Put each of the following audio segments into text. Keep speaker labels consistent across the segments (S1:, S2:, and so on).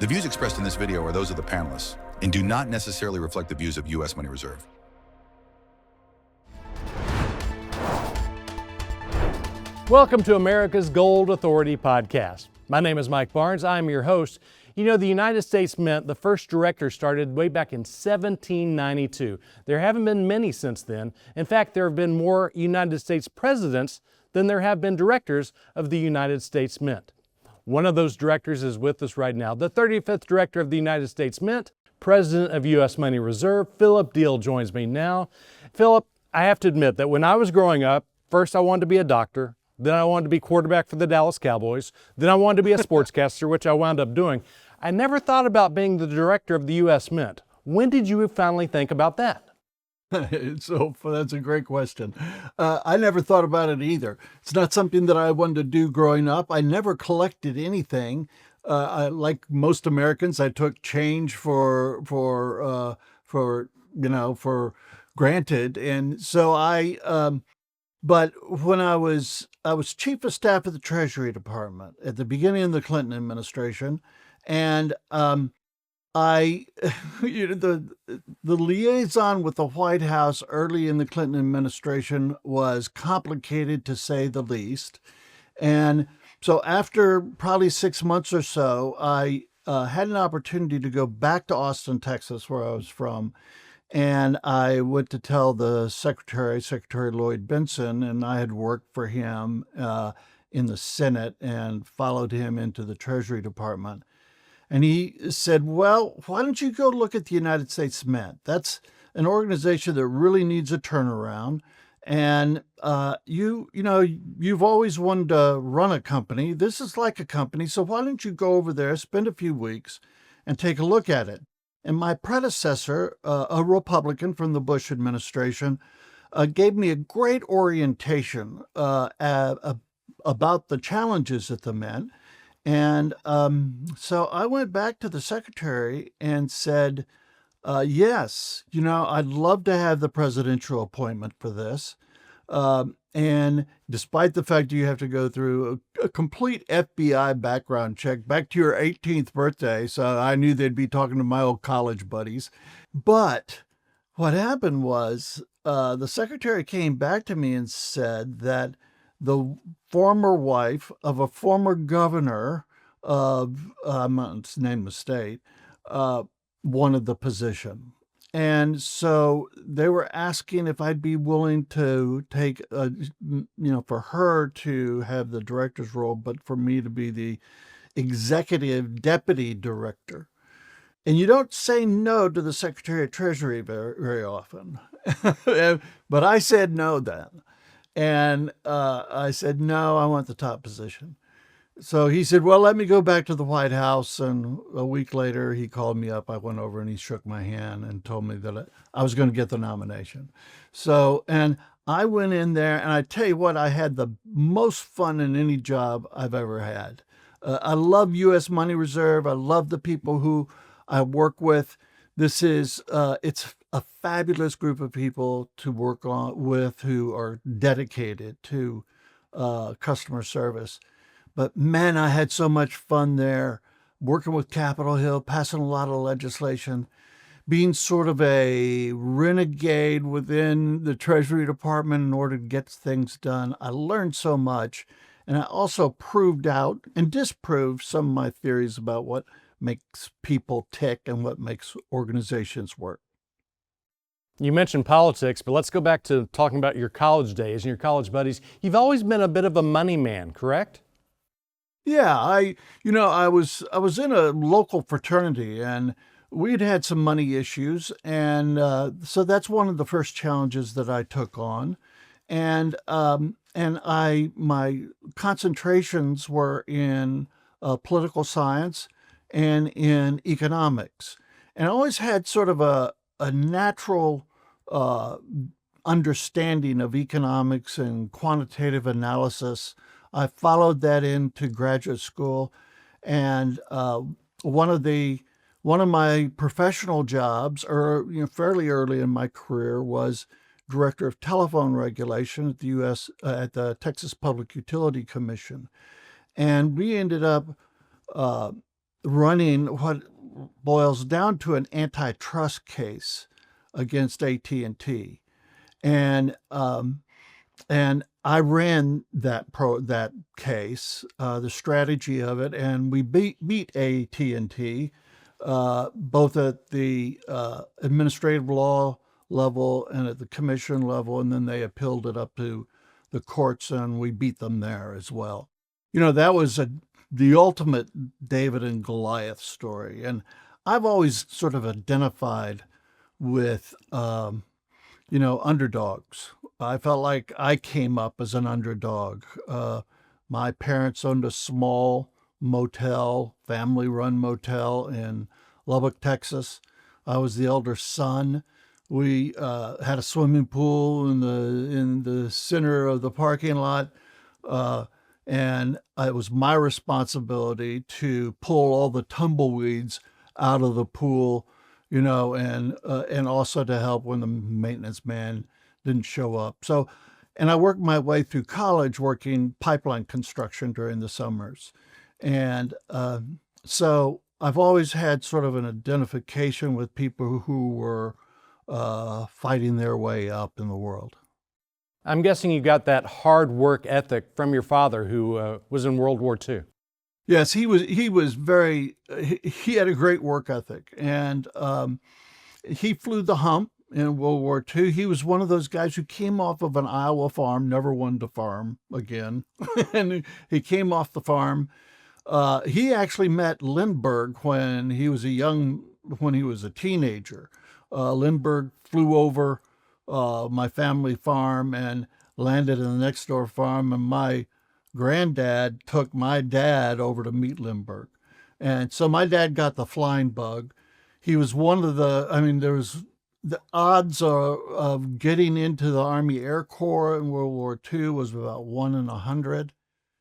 S1: The views expressed in this video are those of the panelists and do not necessarily reflect the views of U.S. Money Reserve.
S2: Welcome to America's Gold Authority podcast. My name is Mike Barnes. I'm your host. You know, the United States Mint, the first director started way back in 1792. There haven't been many since then. In fact, there have been more United States presidents than there have been directors of the United States Mint. One of those directors is with us right now. The 35th director of the United States Mint, president of U.S. Money Reserve, Philip Diehl, joins me now. Philip, I have to admit that when I was growing up, first I wanted to be a doctor, then I wanted to be quarterback for the Dallas Cowboys, then I wanted to be a sportscaster, which I wound up doing. I never thought about being the director of the U.S. Mint. When did you finally think about that?
S3: So that's a great question. I never thought about it either. It's not something that I wanted to do growing up. I never collected anything. Like most Americans, I took change for granted, and so but when I was chief of staff of the Treasury Department at the beginning of the Clinton administration, and the liaison with the White House early in the Clinton administration was complicated, to say the least. And so after probably 6 months or so, I had an opportunity to go back to Austin, Texas, where I was from. And I went to tell the Secretary Lloyd Benson, and I had worked for him in the Senate and followed him into the Treasury Department. And he said, well, why don't you go look at the United States Mint? That's an organization that really needs a turnaround. And you've always wanted to run a company. This is like a company. So why don't you go over there, spend a few weeks, and take a look at it? And my predecessor, a Republican from the Bush administration, gave me a great orientation about the challenges at the Mint. And so I went back to the secretary and said, yes, I'd love to have the presidential appointment for this. And despite the fact that you have to go through a complete FBI background check back to your 18th birthday, so I knew they'd be talking to my old college buddies. But what happened was the secretary came back to me and said that the former wife of a former governor of, I'm not to name the state, wanted the position. And so they were asking if I'd be willing to take, for her to have the director's role, but for me to be the executive deputy director. And you don't say no to the Secretary of Treasury very, very often. But I said no then. And I said, no, I want the top position. So he said, well, let me go back to the White House. And a week later, he called me up. I went over and he shook my hand and told me that I was going to get the nomination. So, and I went in there, and I tell you what, I had the most fun in any job I've ever had. I love U.S. Money Reserve. I love the people who I work with. This is, it's a fabulous group of people to work with who are dedicated to customer service. But man, I had so much fun there, working with Capitol Hill, passing a lot of legislation, being sort of a renegade within the Treasury Department in order to get things done. I learned so much, and I also proved out and disproved some of my theories about what makes people tick and what makes organizations work.
S2: You mentioned politics, but let's go back to talking about your college days and your college buddies. You've always been a bit of a money man, correct?
S3: Yeah, I was in a local fraternity, and we'd had some money issues, and so that's one of the first challenges that I took on, and my concentrations were in political science and in economics, and I always had sort of a natural understanding of economics and quantitative analysis. I followed that into graduate school, and one of my professional jobs, fairly early in my career, was director of telephone regulation at the Texas Public Utility Commission, and we ended up running what boils down to an antitrust case against AT&T, and I ran that case, the strategy of it, and we beat AT&T both at the administrative law level and at the commission level, and then they appealed it up to the courts, and we beat them there as well. That was the ultimate David and Goliath story, and I've always sort of identified with underdogs. I felt like I came up as an underdog. My parents owned a small motel, family-run motel in Lubbock, Texas. I was the elder son. We had a swimming pool in the center of the parking lot, and it was my responsibility to pull all the tumbleweeds out of the pool, and also to help when the maintenance man didn't show up. So, and I worked my way through college working pipeline construction during the summers. And so I've always had sort of an identification with people who were fighting their way up in the world.
S2: I'm guessing you got that hard work ethic from your father, who was in World War II.
S3: Yes, he had a great work ethic, and he flew the hump in World War II. He was one of those guys who came off of an Iowa farm, never wanted to farm again. And he came off the farm. He actually met Lindbergh when he was a teenager. Lindbergh flew over my family farm and landed in the next door farm, and my granddad took my dad over to meet Lindbergh. And so my dad got the flying bug. He was the odds of getting into the Army Air Corps in World War II was about 1 in 100.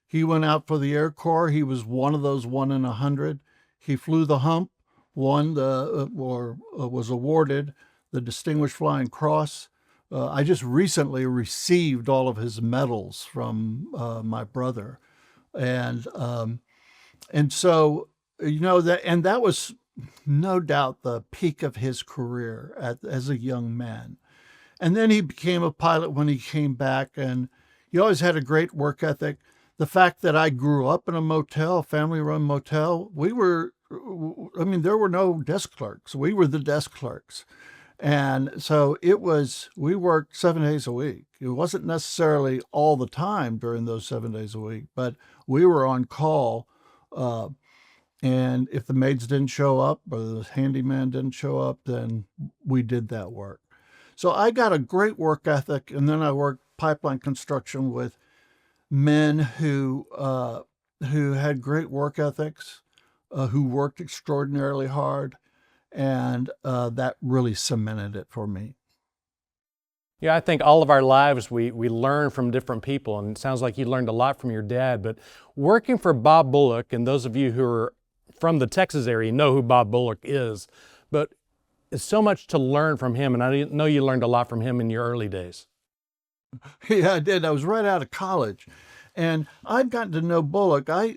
S3: He went out for the Air Corps. He was one of those 1 in 100. He flew the hump, was awarded the Distinguished Flying Cross. I just recently received all of his medals from my brother, and so that was no doubt the peak of his career as a young man. And then he became a pilot when he came back, and he always had a great work ethic. The fact that I grew up in a motel, family-run motel, there were no desk clerks. We were the desk clerks. And so we worked 7 days a week. It wasn't necessarily all the time during those 7 days a week, but we were on call. And if the maids didn't show up or the handyman didn't show up, then we did that work. So I got a great work ethic, and then I worked pipeline construction with men who had great work ethics, who worked extraordinarily hard, and that really cemented it for me.
S2: Yeah, I think all of our lives we learn from different people, and it sounds like you learned a lot from your dad. But working for Bob Bullock, and those of you who are from the Texas area know who Bob Bullock is, but it's so much to learn from him, and I know you learned a lot from him in your early days.
S3: Yeah, I did. I was right out of college, and I'd gotten to know Bullock. I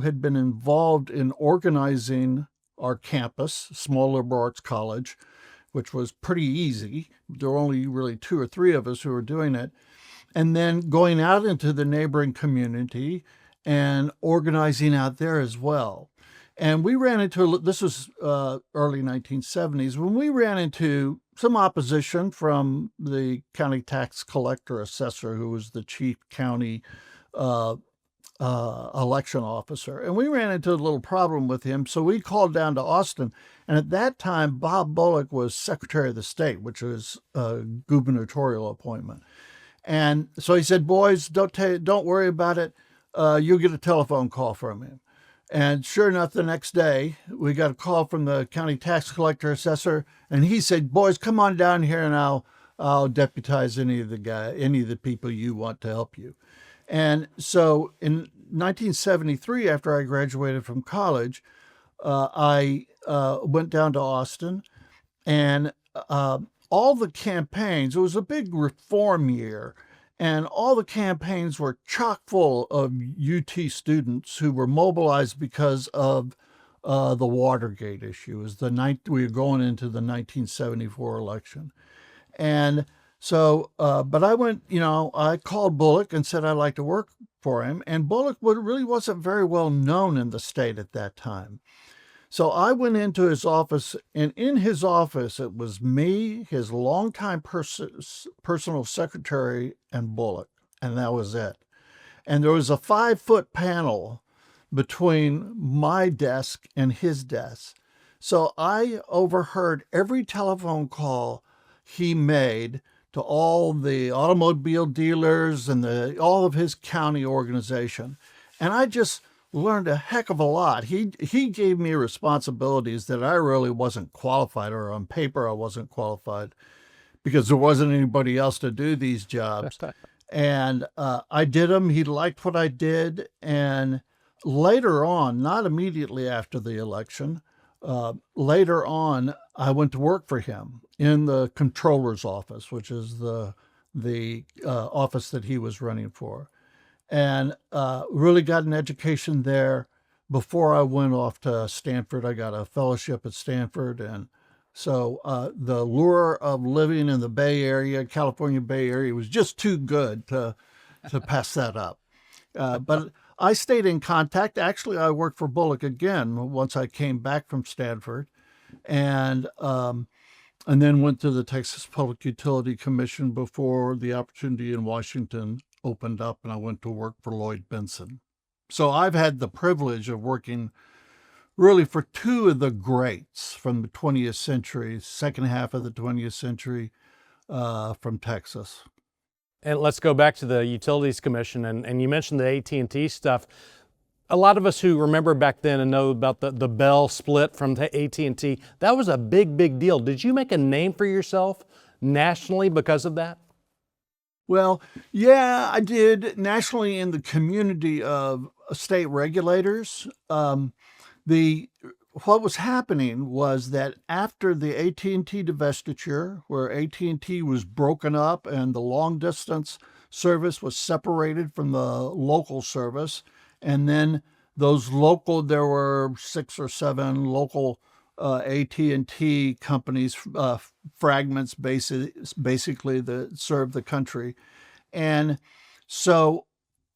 S3: had been involved in organizing our campus, small liberal arts college, which was pretty easy. There were only really 2 or 3 of us who were doing it. And then going out into the neighboring community and organizing out there as well. And we ran into, this was early 1970s, when we ran into some opposition from the county tax collector assessor, who was the chief county election officer. And we ran into a little problem with him. So we called down to Austin. And at that time, Bob Bullock was Secretary of the State, which was a gubernatorial appointment. And so he said, boys, don't worry about it. You'll get a telephone call from him. And sure enough, the next day, we got a call from the county tax collector assessor. And he said, boys, come on down here and I'll deputize any of the people you want to help you. And so in 1973, after I graduated from college, I went down to Austin, and all the campaigns, it was a big reform year, and all the campaigns were chock full of UT students who were mobilized because of the Watergate issue. It was we were going into the 1974 election. And so, but I went, I called Bullock and said I'd like to work for him. And Bullock really wasn't very well known in the state at that time. So I went into his office, and in his office, it was me, his longtime personal secretary, and Bullock, and that was it. And there was a 5-foot panel between my desk and his desk. So I overheard every telephone call he made to all the automobile dealers and all of his county organization. And I just learned a heck of a lot. He gave me responsibilities that I really wasn't qualified, or on paper I wasn't qualified, because there wasn't anybody else to do these jobs. And I did them. He liked what I did. And later on, not immediately after the election, later on, I went to work for him in the controller's office, which is the office that he was running for. And really got an education there. Before I went off to Stanford, I got a fellowship at Stanford. And so the lure of living in the Bay Area, California Bay Area, was just too good to pass that up. But I stayed in contact. Actually, I worked for Bullock again once I came back from Stanford, and then went to the Texas Public Utility Commission before the opportunity in Washington opened up, and I went to work for Lloyd Bentsen. So I've had the privilege of working really for two of the greats from the 20th century, second half of the 20th century, from Texas.
S2: And let's go back to the Utilities Commission, and you mentioned the AT&T stuff. A lot of us who remember back then and know about the Bell split from AT&T, that was a big, big deal. Did you make a name for yourself nationally because of that?
S3: Well, yeah, I did nationally in the community of state regulators. What was happening was that after the AT&T divestiture, where AT&T was broken up and the long distance service was separated from the local service, and then there were 6 or 7 local AT&T companies, fragments basically that serve the country. And so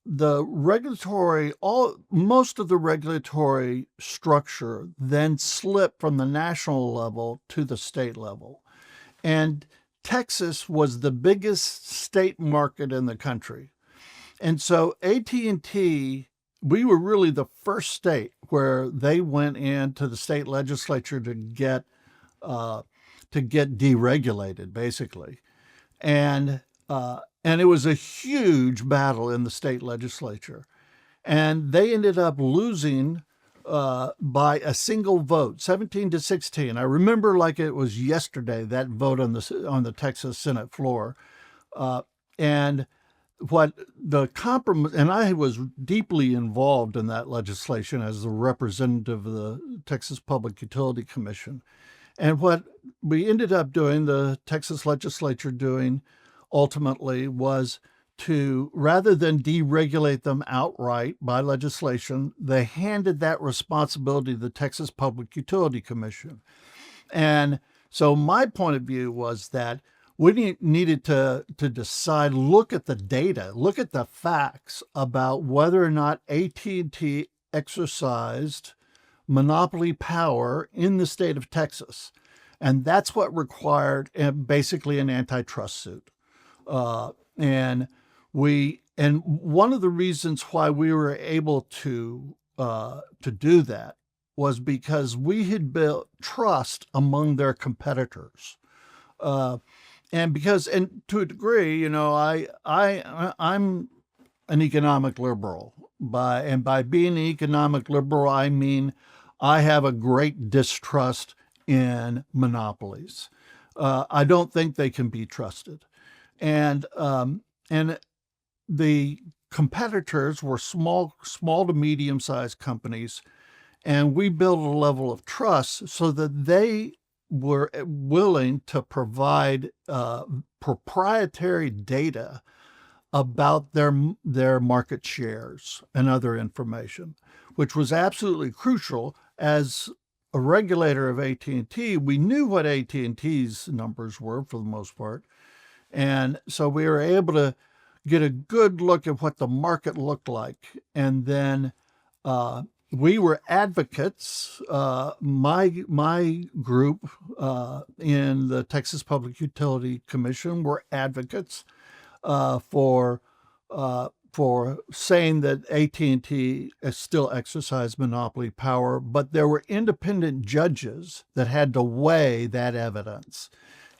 S3: most of the regulatory structure then slipped from the national level to the state level. And Texas was the biggest state market in the country. And so AT&T, we were really the first state where they went into the state legislature to get deregulated, basically, and it was a huge battle in the state legislature, and they ended up losing by a single vote, 17-16. I remember like it was yesterday, that vote on the Texas Senate floor, and what the compromise, and I was deeply involved in that legislation as the representative of the Texas Public Utility Commission. And what we ended up doing, the Texas legislature doing ultimately, was to, rather than deregulate them outright by legislation, they handed that responsibility to the Texas Public Utility Commission. And so my point of view was that we needed to decide, look at the data, look at the facts about whether or not AT&T exercised monopoly power in the state of Texas. And that's what required basically an antitrust suit. And one of the reasons why we were able to do that was because we had built trust among their competitors. And to a degree, I'm an economic liberal. By being an economic liberal, I mean I have a great distrust in monopolies. I don't think they can be trusted, and the competitors were small to medium-sized companies, and we built a level of trust so that they were willing to provide proprietary data about their market shares and other information, which was absolutely crucial as a regulator of AT&T, we knew what AT&T's numbers were for the most part. And so we were able to get a good look at what the market looked like. And then we were advocates. My group in the Texas Public Utility Commission were advocates for saying that AT&T still exercised monopoly power, but there were independent judges that had to weigh that evidence.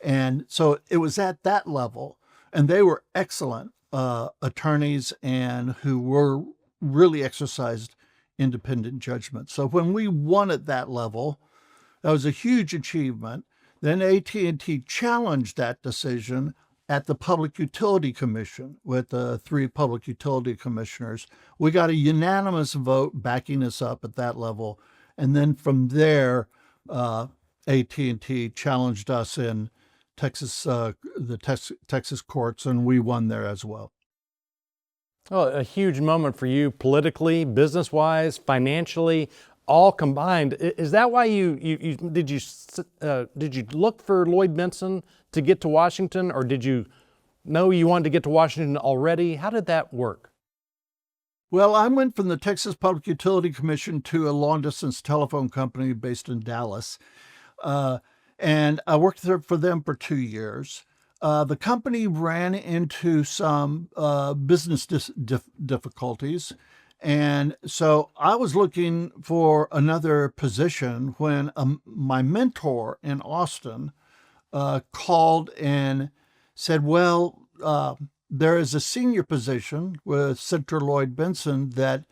S3: And so it was at that level, and they were excellent attorneys and who were really exercised independent judgment. So when we won at that level, that was a huge achievement. Then AT&T challenged that decision at the Public Utility Commission with the 3 public utility commissioners. We got a unanimous vote backing us up at that level. And then from there, AT&T challenged us in Texas, Texas courts, and we won there as well.
S2: Oh, a huge moment for you politically, business-wise, financially, all combined. Is that why did you look for Lloyd Bentsen to get to Washington, or did you know you wanted to get to Washington already? How did that work?
S3: Well, I went from the Texas Public Utility Commission to a long-distance telephone company based in Dallas, and I worked there for them for 2 years. The company ran into some business difficulties. And so I was looking for another position when my mentor in Austin called and said, well, there is a senior position with Senator Lloyd Bentsen that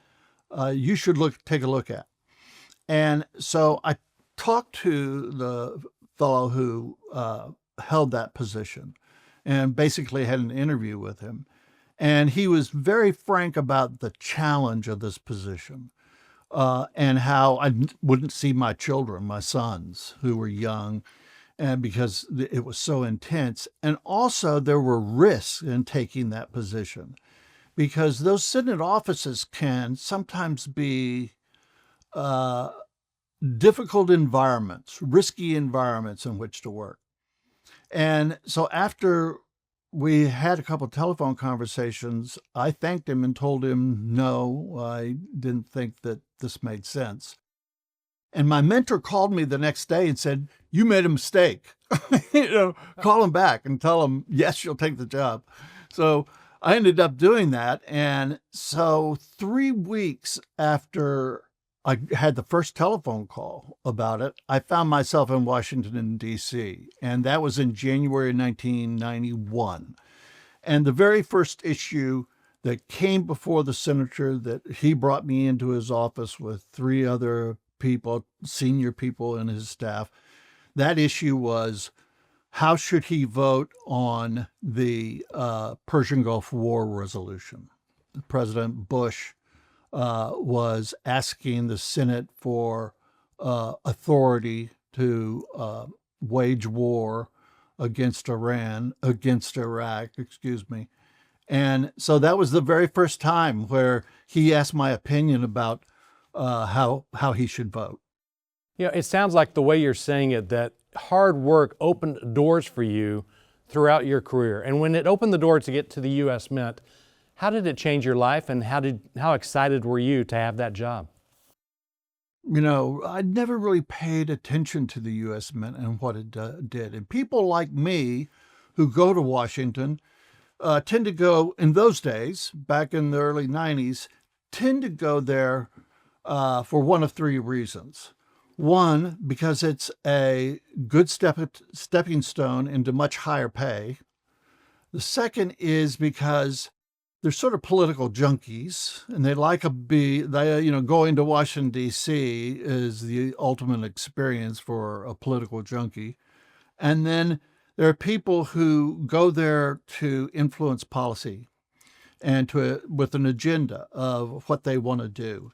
S3: you should take a look at. And so I talked to the fellow who held that position and basically had an interview with him. And he was very frank about the challenge of this position and how I wouldn't see my children, my sons, who were young, and because it was so intense. And also there were risks in taking that position because those Senate offices can sometimes be difficult environments, risky environments in which to work. And so after we had a couple of telephone conversations, I thanked him and told him, no, I didn't think that this made sense. And my mentor called me the next day and said, you made a mistake. Call him back and tell him, yes, you'll take the job. So I ended up doing that. And so 3 weeks after I had the first telephone call about it, I found myself in Washington, D.C., and that was in January 1991. And the very first issue that came before the senator that he brought me into his office with 3 other people, senior people in his staff, that issue was how should he vote on the Persian Gulf War resolution? President Bush was asking the Senate for authority to wage war against Iraq, excuse me. And so that was the very first time where he asked my opinion about how he should vote.
S2: You know, it sounds like the way you're saying it, that hard work opened doors for you throughout your career. And when it opened the door to get to the U.S. Mint, how did it change your life, and how excited were you to have that job?
S3: You know, I never really paid attention to the U.S. Mint and what it did. And people like me who go to Washington tend to go, in those days, back in the early 90s, tend to go there for one of 3 reasons. One, because it's a good stepping stone into much higher pay. The second is because they're sort of political junkies, and they going to Washington, D.C. is the ultimate experience for a political junkie. And then there are people who go there to influence policy and with an agenda of what they want to do.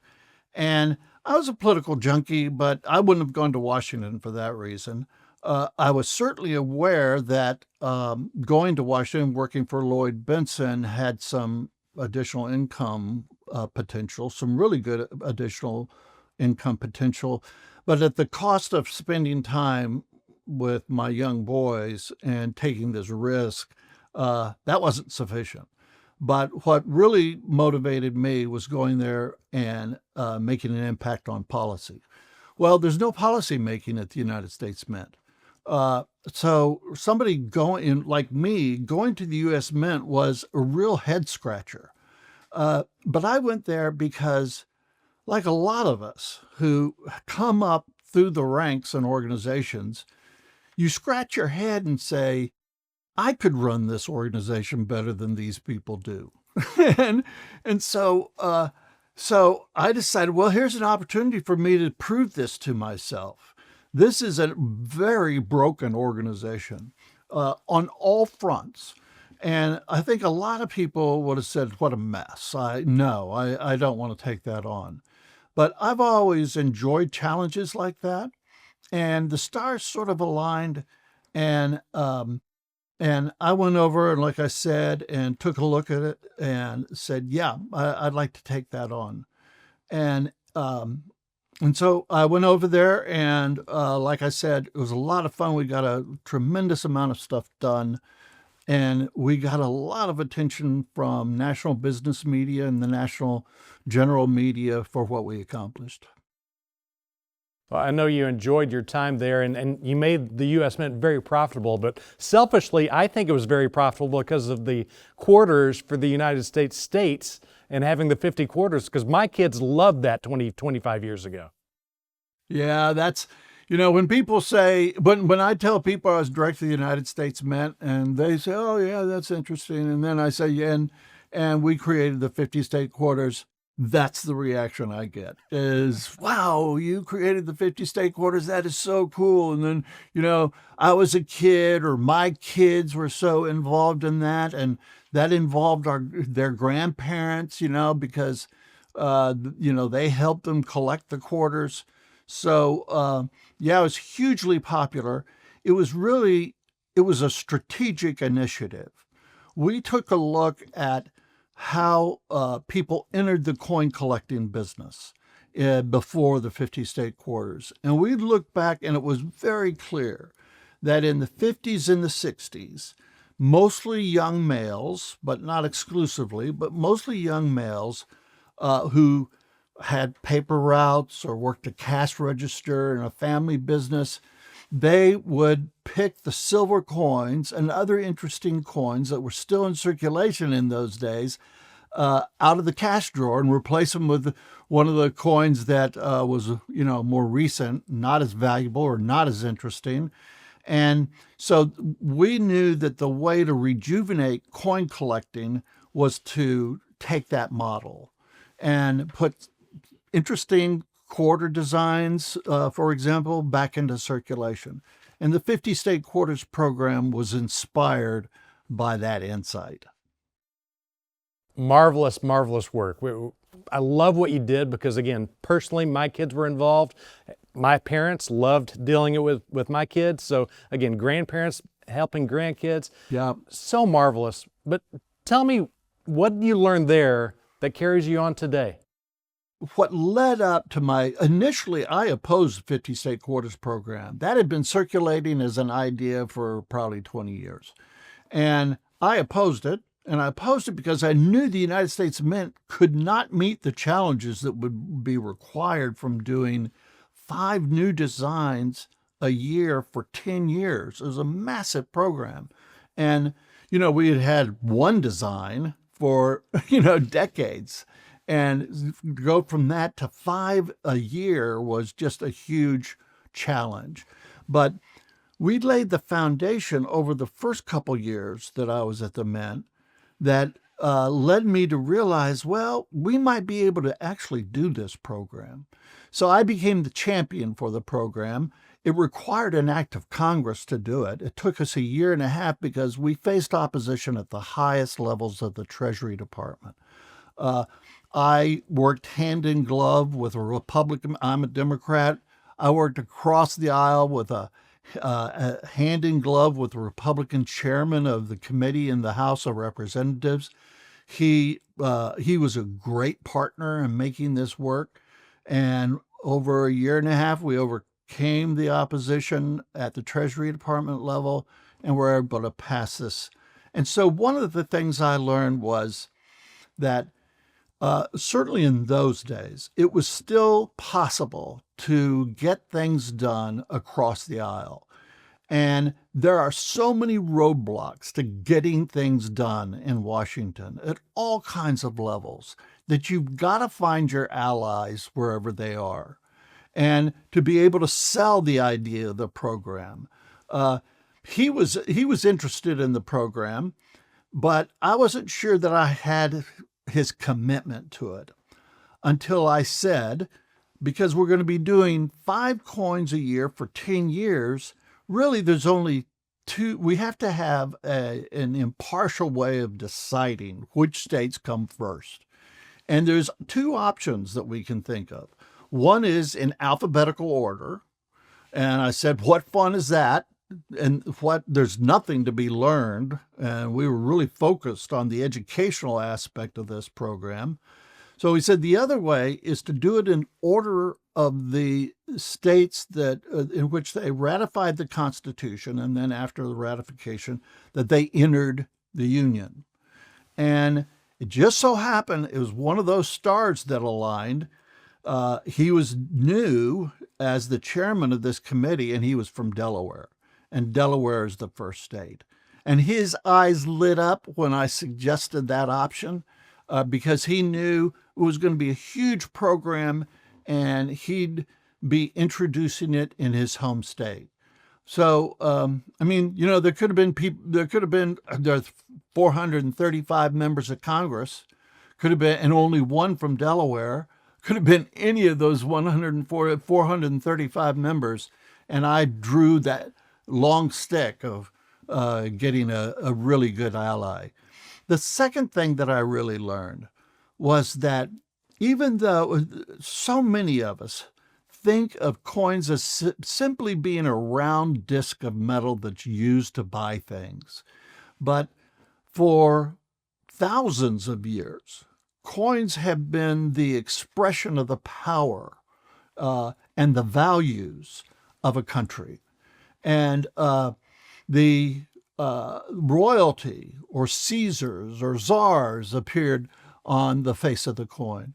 S3: And I was a political junkie, but I wouldn't have gone to Washington for that reason. I was certainly aware that going to Washington, working for Lloyd Bentsen, had some additional income potential, some really good additional income potential, but at the cost of spending time with my young boys and taking this risk, that wasn't sufficient. But what really motivated me was going there and making an impact on policy. Well, there's no policy making at the United States Mint. So somebody going like me, going to the U.S. Mint was a real head scratcher. But I went there because, like a lot of us who come up through the ranks in organizations, you scratch your head and say, I could run this organization better than these people do. and so I decided, well, here's an opportunity for me to prove this to myself. This is a very broken organization on all fronts. And I think a lot of people would have said, what a mess. I don't want to take that on. But I've always enjoyed challenges like that. And the stars sort of aligned. And I went over and, like I said, and took a look at it and said, yeah, I'd like to take that on. And so I went over there and, like I said, it was a lot of fun. We got a tremendous amount of stuff done. And we got a lot of attention from national business media and the national general media for what we accomplished.
S2: Well, I know you enjoyed your time there and you made the U.S. Mint very profitable, but selfishly, I think it was very profitable because of the quarters for the United States states and having the 50 quarters, because my kids loved that 25 years ago.
S3: Yeah, that's, when people say, when I tell people I was director of the United States Mint, and they say, oh, yeah, that's interesting. And then I say, yeah, and we created the 50 state quarters. That's the reaction I get is, wow, you created the 50 state quarters. That is so cool. And then, I was a kid, or my kids were so involved in that. And that involved their grandparents, because, they helped them collect the quarters. So, yeah, it was hugely popular. It was a strategic initiative. We took a look at how people entered the coin collecting business before the 50 state quarters. And we looked back, and it was very clear that in the 50s and the 60s, mostly young males, but not exclusively, but mostly young males who had paper routes or worked a cash register in a family business, they would pick the silver coins and other interesting coins that were still in circulation in those days out of the cash drawer and replace them with one of the coins that was, more recent, not as valuable or not as interesting. And so we knew that the way to rejuvenate coin collecting was to take that model and put interesting quarter designs, for example, back into circulation. And the 50 State Quarters program was inspired by that insight.
S2: Marvelous, marvelous work. I love what you did because, again, personally, my kids were involved. My parents loved dealing with my kids. So, again, grandparents helping grandkids.
S3: Yeah.
S2: So marvelous. But tell me, what did you learn there that carries you on today?
S3: What led up to initially, I opposed the 50 State Quarters program. That had been circulating as an idea for probably 20 years. And I opposed it. And I opposed it because I knew the United States Mint could not meet the challenges that would be required from doing 5 new designs a year for 10 years. It was a massive program. And, we had one design for, decades. And to go from that to 5 a year was just a huge challenge. But we laid the foundation over the first couple years that I was at the Mint that led me to realize, well, we might be able to actually do this program. So I became the champion for the program. It required an act of Congress to do it. It took us a year and a half because we faced opposition at the highest levels of the Treasury Department. I worked hand in glove with a Republican. I'm a Democrat. I worked across the aisle with a hand in glove with the Republican chairman of the committee in the House of Representatives. He was a great partner in making this work. And over a year and a half, we overcame the opposition at the Treasury Department level, and were able to pass this. And so one of the things I learned was that certainly in those days, it was still possible to get things done across the aisle. And there are so many roadblocks to getting things done in Washington at all kinds of levels that you've got to find your allies wherever they are and to be able to sell the idea of the program. He was interested in the program, but I wasn't sure that I had his commitment to it until I said, because we're going to be doing 5 coins a year for 10 years, really there's only 2. We have to have an impartial way of deciding which states come first. And there's 2 options that we can think of. One is in alphabetical order. And I said, what fun is that? And there's nothing to be learned. And we were really focused on the educational aspect of this program. So he said the other way is to do it in order of the states that in which they ratified the Constitution, and then after the ratification, that they entered the Union. And it just so happened it was one of those stars that aligned. He was new as the chairman of this committee, and he was from Delaware. And Delaware is the first state. And his eyes lit up when I suggested that option because he knew it was going to be a huge program and he'd be introducing it in his home state. So, there could have been there's 435 members of Congress, could have been, and only one from Delaware, could have been any of those 435 members. And I drew that long stick of getting a really good ally. The second thing that I really learned was that even though so many of us think of coins as simply being a round disc of metal that's used to buy things, but for thousands of years, coins have been the expression of the power and the values of a country. And the royalty or Caesars or czars appeared on the face of the coin.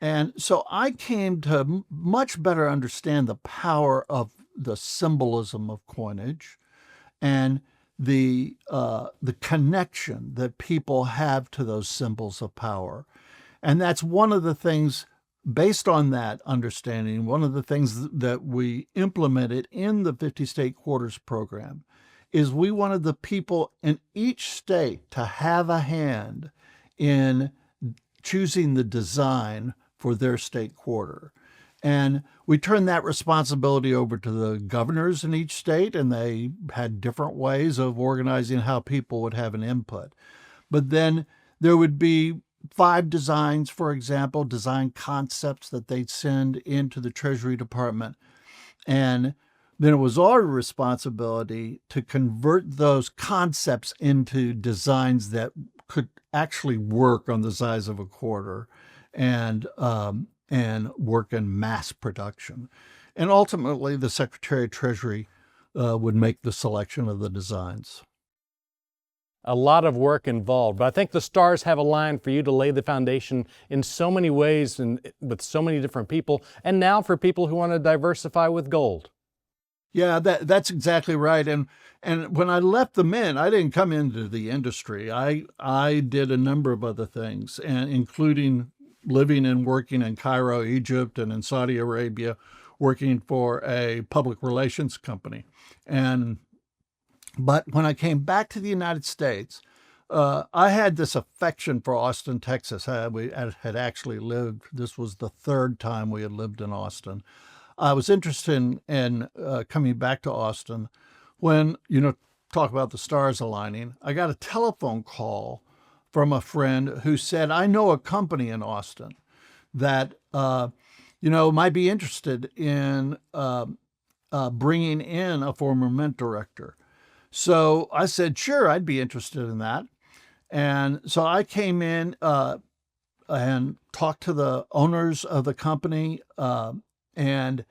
S3: And so I came to much better understand the power of the symbolism of coinage and the connection that people have to those symbols of power. And that's one of the things, based on that understanding, one of the things that we implemented in the 50-state quarters program is we wanted the people in each state to have a hand in choosing the design for their state quarter. And we turned that responsibility over to the governors in each state, and they had different ways of organizing how people would have an input. But then there would be 5 designs, for example, design concepts that they'd send into the Treasury Department. And then it was our responsibility to convert those concepts into designs that could actually work on the size of a quarter and work in mass production. And ultimately, the Secretary of Treasury would make the selection of the designs.
S2: A lot of work involved, but I think the stars have aligned for you to lay the foundation in so many ways and with so many different people, and now for people who want to diversify with gold.
S3: Yeah, that's exactly right. And when I left the Mint, I didn't come into the industry. I did a number of other things, and including living and working in Cairo, Egypt, and in Saudi Arabia, working for a public relations company. But when I came back to the United States, I had this affection for Austin, Texas. We had actually lived, this was the 3rd time we had lived in Austin. I was interested in coming back to Austin when, talk about the stars aligning. I got a telephone call from a friend who said, I know a company in Austin that, might be interested in bringing in a former Mint director. So I said, sure, I'd be interested in that. And so I came in and talked to the owners of the company And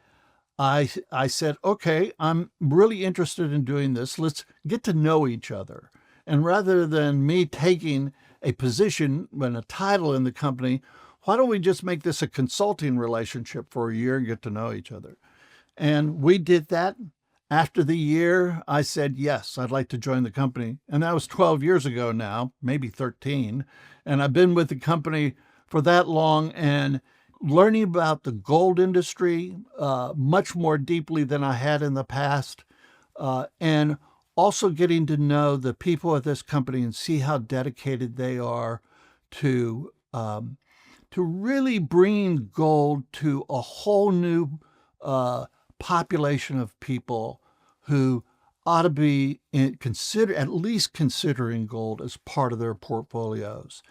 S3: I said, okay, I'm really interested in doing this. Let's get to know each other. And rather than me taking a position and a title in the company, why don't we just make this a consulting relationship for a year and get to know each other? And we did that. After the year, I said, yes, I'd like to join the company. And that was 12 years ago now, maybe 13. And I've been with the company for that long and learning about the gold industry much more deeply than I had in the past. And also getting to know the people at this company and see how dedicated they are to really bringing gold to a whole new population of people who ought to be at least considering gold as part of their portfolios.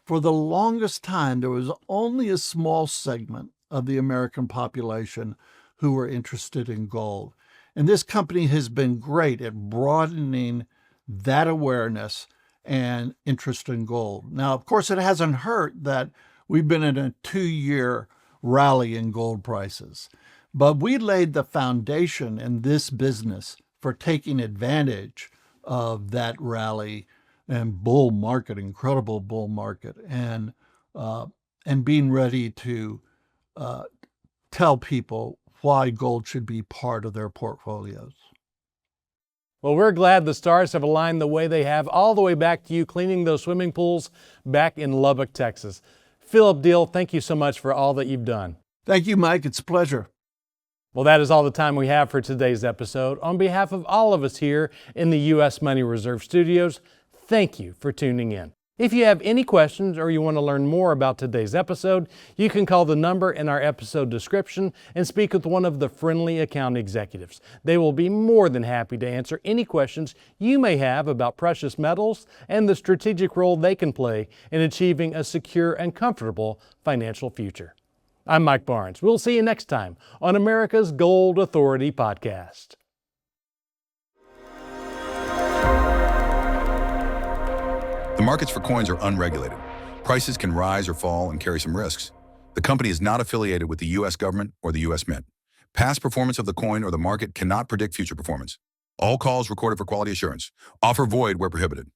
S3: For the longest time, there was only a small segment of the American population who were interested in gold. And this company has been great at broadening that awareness and interest in gold. Now, of course, it hasn't hurt that we've been in a 2-year rally in gold prices. But we laid the foundation in this business for taking advantage of that rally and bull market, incredible bull market, and being ready to tell people why gold should be part of their portfolios.
S2: Well, we're glad the stars have aligned the way they have, all the way back to you cleaning those swimming pools back in Lubbock, Texas. Philip Diehl, thank you so much for all that you've done.
S3: Thank you, Mike. It's a pleasure.
S2: Well, that is all the time we have for today's episode. On behalf of all of us here in the U.S. Money Reserve Studios, thank you for tuning in. If you have any questions or you want to learn more about today's episode, you can call the number in our episode description and speak with one of the friendly account executives. They will be more than happy to answer any questions you may have about precious metals and the strategic role they can play in achieving a secure and comfortable financial future. I'm Mike Barnes. We'll see you next time on America's Gold Authority podcast.
S1: The markets for coins are unregulated. Prices can rise or fall and carry some risks. The company is not affiliated with the U.S. government or the U.S. Mint. Past performance of the coin or the market cannot predict future performance. All calls recorded for quality assurance. Offer void where prohibited.